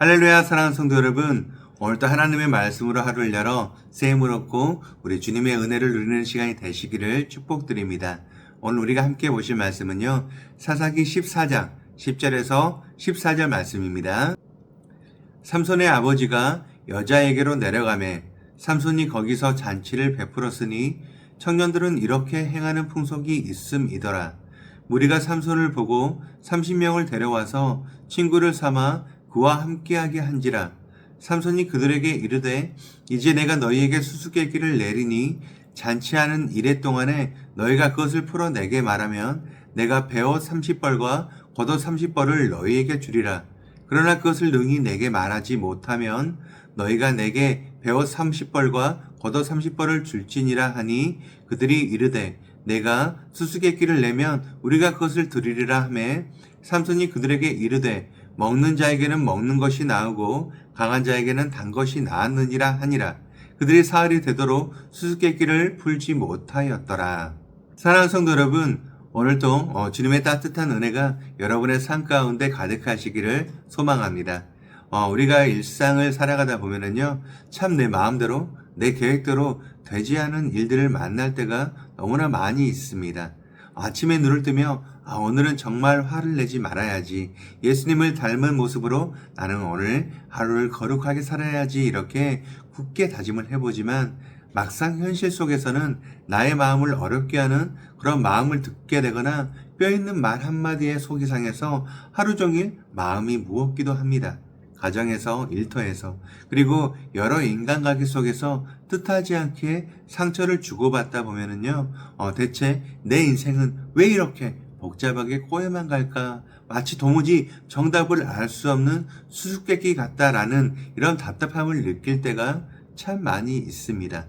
할렐루야. 사랑하는 성도 여러분, 오늘도 하나님의 말씀으로 하루를 열어 새 힘을 얻고 우리 주님의 은혜를 누리는 시간이 되시기를 축복드립니다. 오늘 우리가 함께 보실 말씀은요, 사사기 14장 10절에서 14절 말씀입니다. 삼손의 아버지가 여자에게로 내려가매 삼손이 거기서 잔치를 베풀었으니 청년들은 이렇게 행하는 풍속이 있음이더라. 무리가 삼손을 보고 30명을 데려와서 친구를 삼아 그와 함께하게 한지라. 삼손이 그들에게 이르되 이제 내가 너희에게 수수께끼를 내리니 잔치하는 이래 동안에 너희가 그것을 풀어 내게 말하면 내가 베옷 30벌과 겉옷 30벌을 너희에게 주리라. 그러나 그것을 능히 내게 말하지 못하면 너희가 내게 베옷 30벌과 겉옷 30벌을 줄지니라 하니 그들이 이르되 내가 수수께끼를 내면 우리가 그것을 드리리라 하매 삼손이 그들에게 이르되 먹는 자에게는 먹는 것이 나으고 강한 자에게는 단 것이 나았느니라 하니라. 그들이 사흘이 되도록 수수께끼를 풀지 못하였더라. 사랑하는 성도 여러분, 오늘도 주님의 따뜻한 은혜가 여러분의 삶 가운데 가득하시기를 소망합니다. 우리가 일상을 살아가다 보면은요, 참 내 마음대로 내 계획대로 되지 않은 일들을 만날 때가 너무나 많이 있습니다. 아침에 눈을 뜨며 오늘은 정말 화를 내지 말아야지, 예수님을 닮은 모습으로 나는 오늘 하루를 거룩하게 살아야지, 이렇게 굳게 다짐을 해보지만 막상 현실 속에서는 나의 마음을 어렵게 하는 그런 마음을 듣게 되거나 뼈있는 말 한마디에 속이 상해서 하루 종일 마음이 무겁기도 합니다. 가정에서, 일터에서, 그리고 여러 인간관계 속에서 뜻하지 않게 상처를 주고받다 보면은요, 대체 내 인생은 왜 이렇게 복잡하게 꼬여만 갈까? 마치 도무지 정답을 알 수 없는 수수께끼 같다라는 이런 답답함을 느낄 때가 참 많이 있습니다.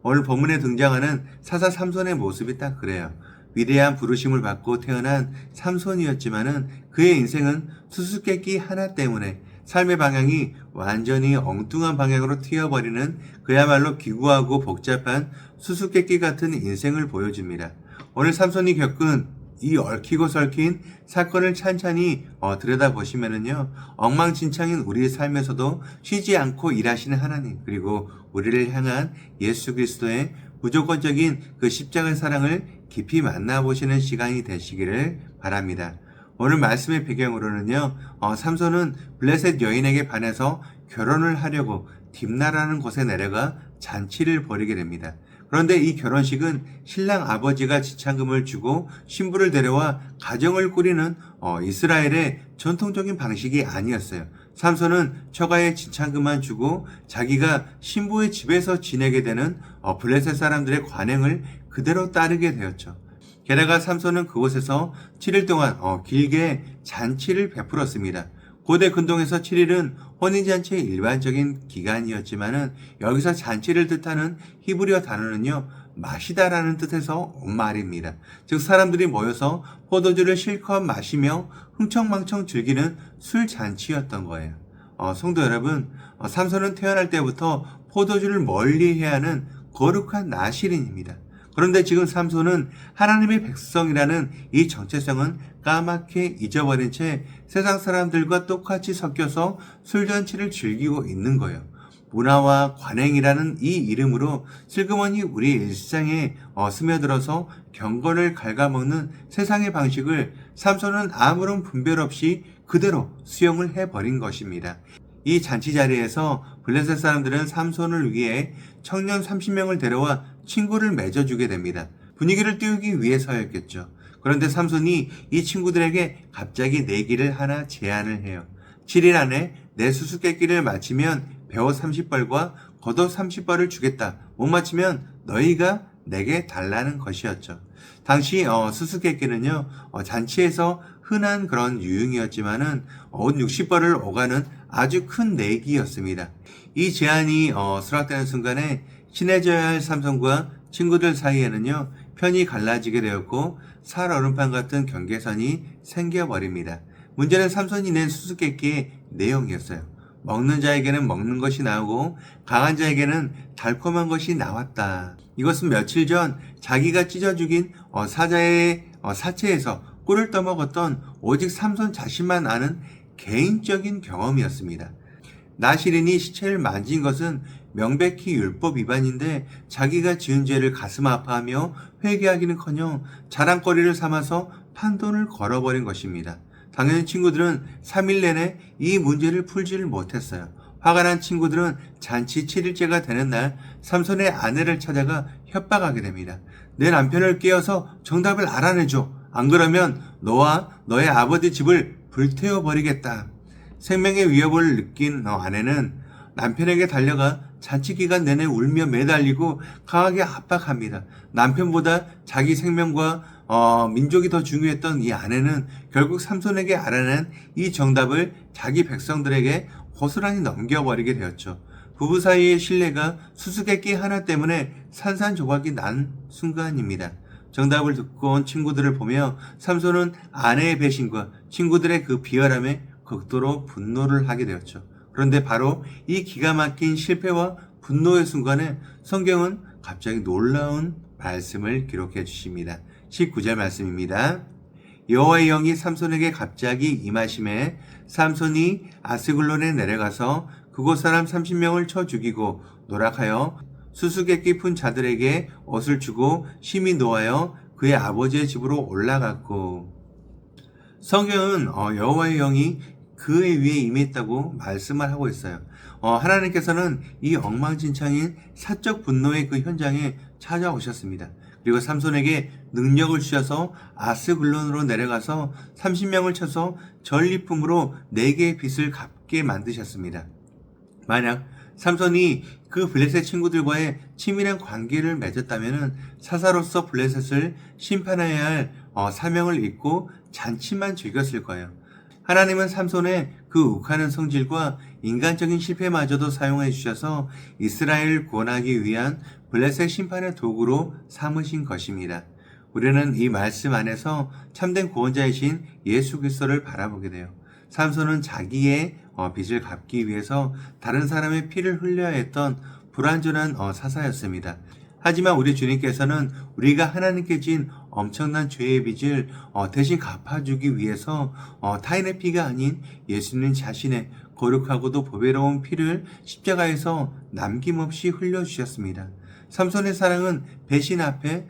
오늘 본문에 등장하는 사사 삼손의 모습이 딱 그래요. 위대한 부르심을 받고 태어난 삼손이었지만은 그의 인생은 수수께끼 하나 때문에 삶의 방향이 완전히 엉뚱한 방향으로 튀어버리는 그야말로 기구하고 복잡한 수수께끼 같은 인생을 보여줍니다. 오늘 삼손이 겪은 이 얽히고 설킨 사건을 찬찬히 들여다보시면은요, 엉망진창인 우리의 삶에서도 쉬지 않고 일하시는 하나님, 그리고 우리를 향한 예수 그리스도의 무조건적인 그 십자가의 사랑을 깊이 만나보시는 시간이 되시기를 바랍니다. 오늘 말씀의 배경으로는요, 삼손은 블레셋 여인에게 반해서 결혼을 하려고 딥나라는 곳에 내려가 잔치를 벌이게 됩니다. 그런데 이 결혼식은 신랑 아버지가 지참금을 주고 신부를 데려와 가정을 꾸리는 이스라엘의 전통적인 방식이 아니었어요. 삼손은 처가에 지참금만 주고 자기가 신부의 집에서 지내게 되는 블레셋 사람들의 관행을 그대로 따르게 되었죠. 게다가 삼손은 그곳에서 7일 동안 길게 잔치를 베풀었습니다. 고대 근동에서 7일은 혼인잔치의 일반적인 기간이었지만은 여기서 잔치를 뜻하는 히브리어 단어는요, 마시다라는 뜻에서 온 말입니다. 즉 사람들이 모여서 포도주를 실컷 마시며 흥청망청 즐기는 술 잔치였던 거예요. 성도 여러분, 삼손은 태어날 때부터 포도주를 멀리해야 하는 거룩한 나실인입니다. 그런데 지금 삼손은 하나님의 백성이라는 이 정체성은 까맣게 잊어버린 채 세상 사람들과 똑같이 섞여서 술잔치를 즐기고 있는 거예요. 문화와 관행이라는 이 이름으로 슬그머니 우리 일상에 스며들어서 경건을 갉아먹는 세상의 방식을 삼손은 아무런 분별 없이 그대로 수용을 해버린 것입니다. 이 잔치 자리에서 블레셋 사람들은 삼손을 위해 청년 30명을 데려와 친구를 맺어주게 됩니다. 분위기를 띄우기 위해서였겠죠. 그런데 삼손이 이 친구들에게 갑자기 내기를 하나 제안을 해요. 7일 안에 내 수수께끼를 마치면 베옷 30벌과 겉옷 30벌을 주겠다. 못 마치면 너희가 내게 달라는 것이었죠. 당시 수수께끼는요, 잔치에서 흔한 그런 유흥이었지만은 옷 60벌을 오가는 아주 큰 내기였습니다. 이 제안이 수락되는 순간에 친해져야 할 삼손과 친구들 사이에는요, 편이 갈라지게 되었고 살얼음판 같은 경계선이 생겨버립니다. 문제는 삼손이 낸 수수께끼의 내용이었어요. 먹는 자에게는 먹는 것이 나오고 강한 자에게는 달콤한 것이 나왔다. 이것은 며칠 전 자기가 찢어 죽인 사자의 사체에서 꿀을 떠먹었던 오직 삼손 자신만 아는 개인적인 경험이었습니다. 나실인이 시체를 만진 것은 명백히 율법 위반인데 자기가 지은 죄를 가슴 아파하며 회개하기는커녕 자랑거리를 삼아서 판돈을 걸어버린 것입니다. 당연히 친구들은 3일 내내 이 문제를 풀지를 못했어요. 화가 난 친구들은 잔치 7일째가 되는 날 삼손의 아내를 찾아가 협박하게 됩니다. 내 남편을 깨워서 정답을 알아내줘. 안 그러면 너와 너의 아버지 집을 불태워버리겠다. 생명의 위협을 느낀 아내는 남편에게 달려가 잔치 기간 내내 울며 매달리고 강하게 압박합니다. 남편보다 자기 생명과 민족이 더 중요했던 이 아내는 결국 삼손에게 알아낸 이 정답을 자기 백성들에게 고스란히 넘겨버리게 되었죠. 부부 사이의 신뢰가 수수께끼 하나 때문에 산산조각이 난 순간입니다. 정답을 듣고 온 친구들을 보며 삼손은 아내의 배신과 친구들의 그 비열함에 극도로 분노를 하게 되었죠. 그런데 바로 이 기가 막힌 실패와 분노의 순간에 성경은 갑자기 놀라운 말씀을 기록해 주십니다. 19절 말씀입니다. 여호와의 영이 삼손에게 갑자기 임하심에 삼손이 아스글론에 내려가서 그곳 사람 30명을 쳐 죽이고 노락하여 수수께끼 푼 자들에게 옷을 주고 심히 노하여 그의 아버지의 집으로 올라갔고. 성경은 여호와의 영이 그의 위에 임했다고 말씀을 하고 있어요. 하나님께서는 이 엉망진창인 사적 분노의 그 현장에 찾아오셨습니다. 그리고 삼손에게 능력을 주셔서 아스글론으로 내려가서 30명을 쳐서 전리품으로 4개의 빚을 갚게 만드셨습니다. 만약 삼손이 그 블레셋 친구들과의 치밀한 관계를 맺었다면 사사로서 블레셋을 심판해야 할 사명을 잊고 잔치만 즐겼을 거예요. 하나님은 삼손의 그 욱하는 성질과 인간적인 실패마저도 사용해 주셔서 이스라엘을 구원하기 위한 블레셋 심판의 도구로 삼으신 것입니다. 우리는 이 말씀 안에서 참된 구원자이신 예수 그리스도를 바라보게 돼요. 삼손은 자기의 빚을 갚기 위해서 다른 사람의 피를 흘려야 했던 불완전한 사사였습니다. 하지만 우리 주님께서는 우리가 하나님께 진 엄청난 죄의 빚을 대신 갚아주기 위해서 타인의 피가 아닌 예수님 자신의 거룩하고도 보배로운 피를 십자가에서 남김없이 흘려주셨습니다. 삼손의 사랑은 배신 앞에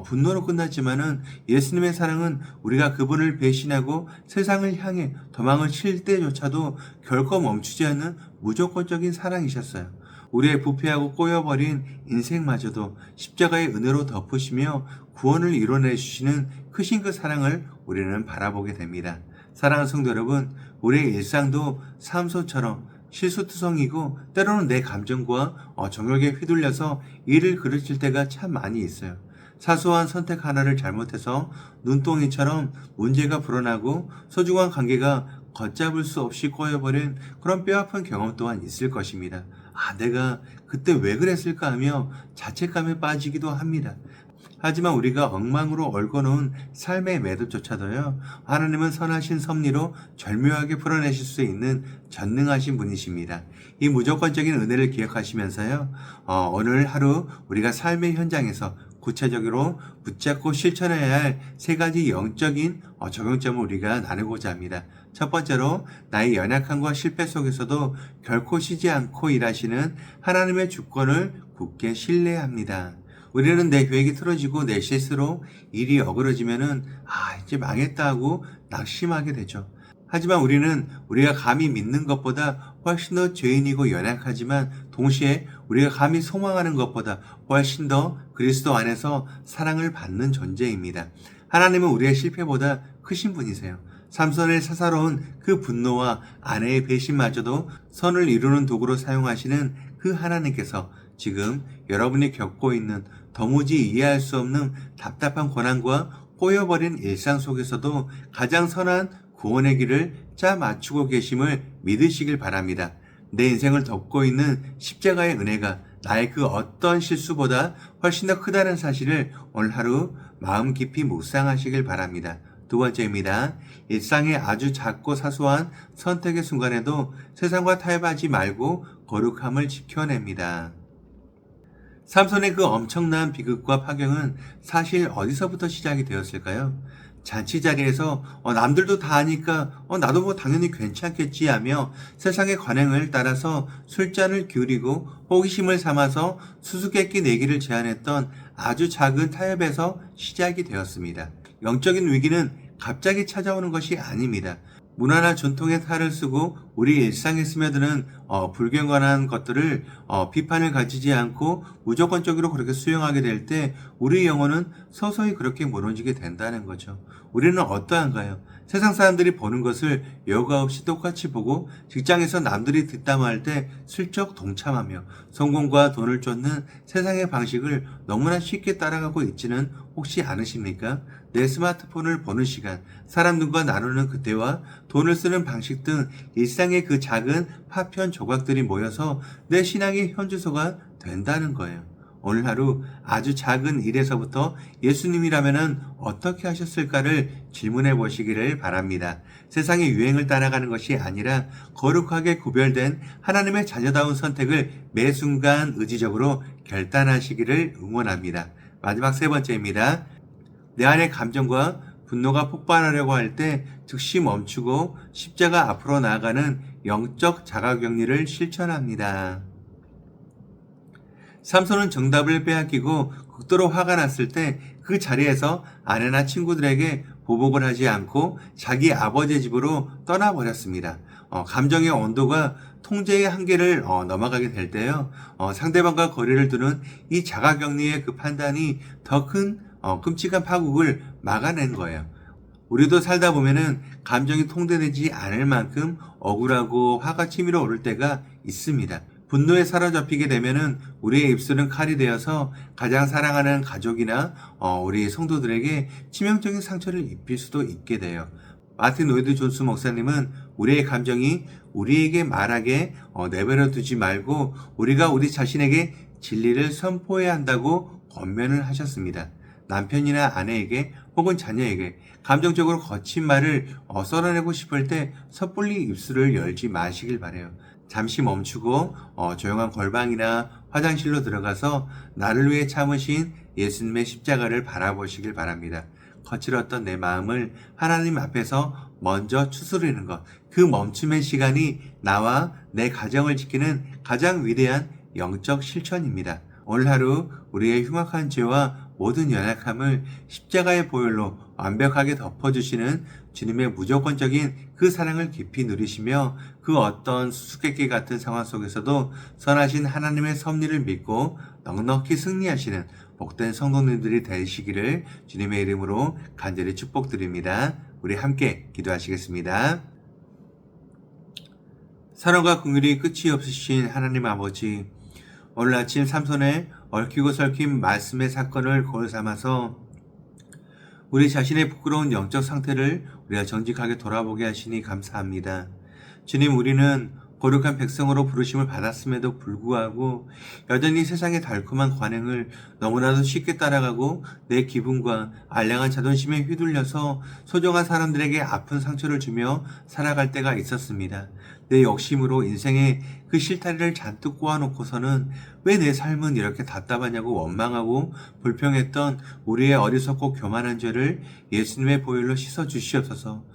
분노로 끝났지만은 예수님의 사랑은 우리가 그분을 배신하고 세상을 향해 도망을 칠 때조차도 결코 멈추지 않는 무조건적인 사랑이셨어요. 우리의 부패하고 꼬여버린 인생마저도 십자가의 은혜로 덮으시며 구원을 이뤄내주시는 크신 그 사랑을 우리는 바라보게 됩니다. 사랑하는 성도 여러분, 우리의 일상도 삼손처럼 실수투성이고 때로는 내 감정과 정욕에 휘둘려서 일을 그르칠 때가 참 많이 있어요. 사소한 선택 하나를 잘못해서 눈덩이처럼 문제가 불어나고 소중한 관계가 걷잡을 수 없이 꼬여버린 그런 뼈아픈 경험 또한 있을 것입니다. 내가 그때 왜 그랬을까 하며 자책감에 빠지기도 합니다. 하지만 우리가 엉망으로 얽어놓은 삶의 매듭조차도요, 하나님은 선하신 섭리로 절묘하게 풀어내실 수 있는 전능하신 분이십니다. 이 무조건적인 은혜를 기억하시면서요, 오늘 하루 우리가 삶의 현장에서 구체적으로 붙잡고 실천해야 할 3가지 영적인 적용점을 우리가 나누고자 합니다. 첫 번째로 나의 연약함과 실패 속에서도 결코 쉬지 않고 일하시는 하나님의 주권을 굳게 신뢰합니다. 우리는 내 계획이 틀어지고 내 실수로 일이 어그러지면은 이제 망했다 하고 낙심하게 되죠. 하지만 우리는 우리가 감히 믿는 것보다 훨씬 더 죄인이고 연약하지만 동시에 우리가 감히 소망하는 것보다 훨씬 더 그리스도 안에서 사랑을 받는 존재입니다. 하나님은 우리의 실패보다 크신 분이세요. 삼손의 사사로운 그 분노와 아내의 배신마저도 선을 이루는 도구로 사용하시는 그 하나님께서 지금 여러분이 겪고 있는 도무지 이해할 수 없는 답답한 고난과 꼬여버린 일상 속에서도 가장 선한 구원의 길을 짜 맞추고 계심을 믿으시길 바랍니다. 내 인생을 덮고 있는 십자가의 은혜가 나의 그 어떤 실수보다 훨씬 더 크다는 사실을 오늘 하루 마음 깊이 묵상하시길 바랍니다. 두 번째입니다. 일상의 아주 작고 사소한 선택의 순간에도 세상과 타협하지 말고 거룩함을 지켜냅니다. 삼손의 그 엄청난 비극과 파경은 사실 어디서부터 시작이 되었을까요? 잔치 자리에서 남들도 다 하니까 나도 뭐 당연히 괜찮겠지 하며 세상의 관행을 따라서 술잔을 기울이고 호기심을 삼아서 수수께끼 내기를 제안했던 아주 작은 타협에서 시작이 되었습니다. 영적인 위기는 갑자기 찾아오는 것이 아닙니다. 문화나 전통의 탈을 쓰고 우리 일상에 스며드는 불경에 관한 것들을 비판을 가지지 않고 무조건적으로 그렇게 수용하게 될 때 우리 영혼은 서서히 그렇게 무너지게 된다는 거죠. 우리는 어떠한가요? 세상 사람들이 보는 것을 여과 없이 똑같이 보고 직장에서 남들이 뒷담화할 때 슬쩍 동참하며 성공과 돈을 쫓는 세상의 방식을 너무나 쉽게 따라가고 있지는 혹시 않으십니까? 내 스마트폰을 보는 시간, 사람들과 나누는 그때와 돈을 쓰는 방식 등 일상의 그 작은 파편 조각들이 모여서 내 신앙의 현주소가 된다는 거예요. 오늘 하루 아주 작은 일에서부터 예수님이라면 어떻게 하셨을까를 질문해 보시기를 바랍니다. 세상의 유행을 따라가는 것이 아니라 거룩하게 구별된 하나님의 자녀다운 선택을 매 순간 의지적으로 결단하시기를 응원합니다. 마지막 세 번째입니다. 내 안의 감정과 분노가 폭발하려고 할 때 즉시 멈추고 십자가 앞으로 나아가는 영적 자가격리를 실천합니다. 삼손은 정답을 빼앗기고 극도로 화가 났을 때 그 자리에서 아내나 친구들에게 보복을 하지 않고 자기 아버지의 집으로 떠나버렸습니다. 감정의 온도가 통제의 한계를 넘어가게 될 때요, 상대방과 거리를 두는 이 자가격리의 그 판단이 더 큰 끔찍한 파국을 막아낸 거예요. 우리도 살다 보면은 감정이 통제되지 않을 만큼 억울하고 화가 치밀어 오를 때가 있습니다. 분노에 사로잡히게 되면은 우리의 입술은 칼이 되어서 가장 사랑하는 가족이나 우리 성도들에게 치명적인 상처를 입힐 수도 있게 돼요. 마틴 로이드 존스 목사님은 우리의 감정이 우리에게 말하게 내버려 두지 말고 우리가 우리 자신에게 진리를 선포해야 한다고 권면을 하셨습니다. 남편이나 아내에게 혹은 자녀에게 감정적으로 거친 말을 썰어내고 싶을 때 섣불리 입술을 열지 마시길 바래요. 잠시 멈추고 조용한 걸방이나 화장실로 들어가서 나를 위해 참으신 예수님의 십자가를 바라보시길 바랍니다. 거칠었던 내 마음을 하나님 앞에서 먼저 추스르는 것, 그 멈춤의 시간이 나와 내 가정을 지키는 가장 위대한 영적 실천입니다. 오늘 하루 우리의 흉악한 죄와 모든 연약함을 십자가의 보혈로 완벽하게 덮어주시는 주님의 무조건적인 그 사랑을 깊이 누리시며 그 어떤 수수께끼 같은 상황 속에서도 선하신 하나님의 섭리를 믿고 넉넉히 승리하시는 복된 성도님들이 되시기를 주님의 이름으로 간절히 축복드립니다. 우리 함께 기도하시겠습니다. 사랑과 긍휼이 끝이 없으신 하나님 아버지, 오늘 아침 삼손의 얽히고 설킨 말씀의 사건을 거울 삼아서 우리 자신의 부끄러운 영적 상태를 우리가 정직하게 돌아보게 하시니 감사합니다. 주님, 우리는 거룩한 백성으로 부르심을 받았음에도 불구하고 여전히 세상의 달콤한 관행을 너무나도 쉽게 따라가고 내 기분과 알량한 자존심에 휘둘려서 소중한 사람들에게 아픈 상처를 주며 살아갈 때가 있었습니다. 내 욕심으로 인생의 그 실타리를 잔뜩 꼬아놓고서는 왜 내 삶은 이렇게 답답하냐고 원망하고 불평했던 우리의 어리석고 교만한 죄를 예수님의 보혈로 씻어 주시옵소서.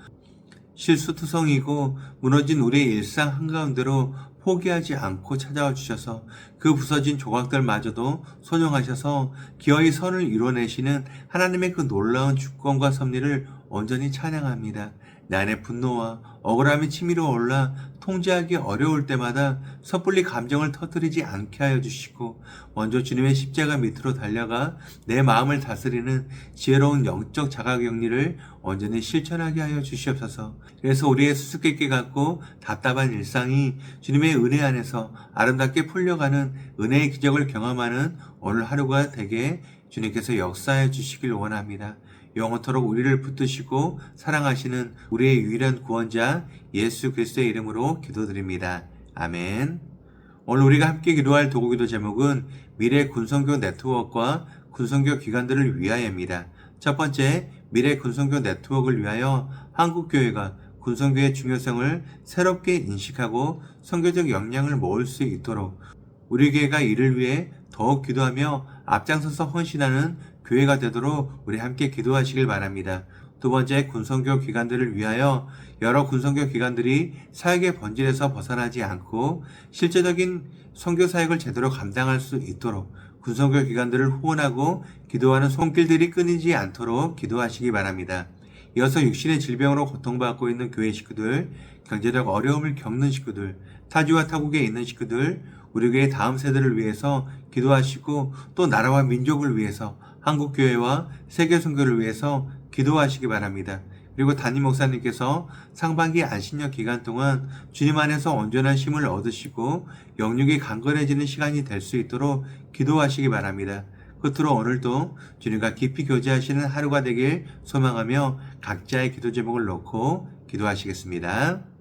실수투성이고 무너진 우리의 일상 한가운데로 포기하지 않고 찾아와 주셔서 그 부서진 조각들마저도 소용하셔서 기어이 선을 이뤄내시는 하나님의 그 놀라운 주권과 섭리를 온전히 찬양합니다. 내 안에 분노와 억울함이 치밀어 올라 통제하기 어려울 때마다 섣불리 감정을 터뜨리지 않게 하여 주시고 먼저 주님의 십자가 밑으로 달려가 내 마음을 다스리는 지혜로운 영적 자가격리를 온전히 실천하게 하여 주시옵소서. 그래서 우리의 수수께끼 같고 답답한 일상이 주님의 은혜 안에서 아름답게 풀려가는 은혜의 기적을 경험하는 오늘 하루가 되게 주님께서 역사해 주시길 원합니다. 영원토록 우리를 붙드시고 사랑하시는 우리의 유일한 구원자 예수 그리스도의 이름으로 기도드립니다. 아멘. 오늘 우리가 함께 기도할 도구기도 제목은 미래 군성교 네트워크와 군성교 기관들을 위하여입니다. 첫 번째, 미래 군성교 네트워크를 위하여 한국교회가 군성교의 중요성을 새롭게 인식하고 선교적 역량을 모을 수 있도록 우리 교회가 이를 위해 더욱 기도하며 앞장서서 헌신하는 교회가 되도록 우리 함께 기도하시길 바랍니다. 두 번째, 군선교 기관들을 위하여 여러 군선교 기관들이 사역의 번질에서 벗어나지 않고 실제적인 선교 사역을 제대로 감당할 수 있도록 군선교 기관들을 후원하고 기도하는 손길들이 끊이지 않도록 기도하시기 바랍니다. 이어서 육신의 질병으로 고통받고 있는 교회 식구들, 경제적 어려움을 겪는 식구들, 타지와 타국에 있는 식구들, 우리 교회 다음 세대를 위해서 기도하시고 또 나라와 민족을 위해서 한국교회와 세계선교를 위해서 기도하시기 바랍니다. 그리고 담임 목사님께서 상반기 안식년 기간 동안 주님 안에서 온전한 힘을 얻으시고 영육이 강건해지는 시간이 될 수 있도록 기도하시기 바랍니다. 끝으로 오늘도 주님과 깊이 교제하시는 하루가 되길 소망하며 각자의 기도 제목을 놓고 기도하시겠습니다.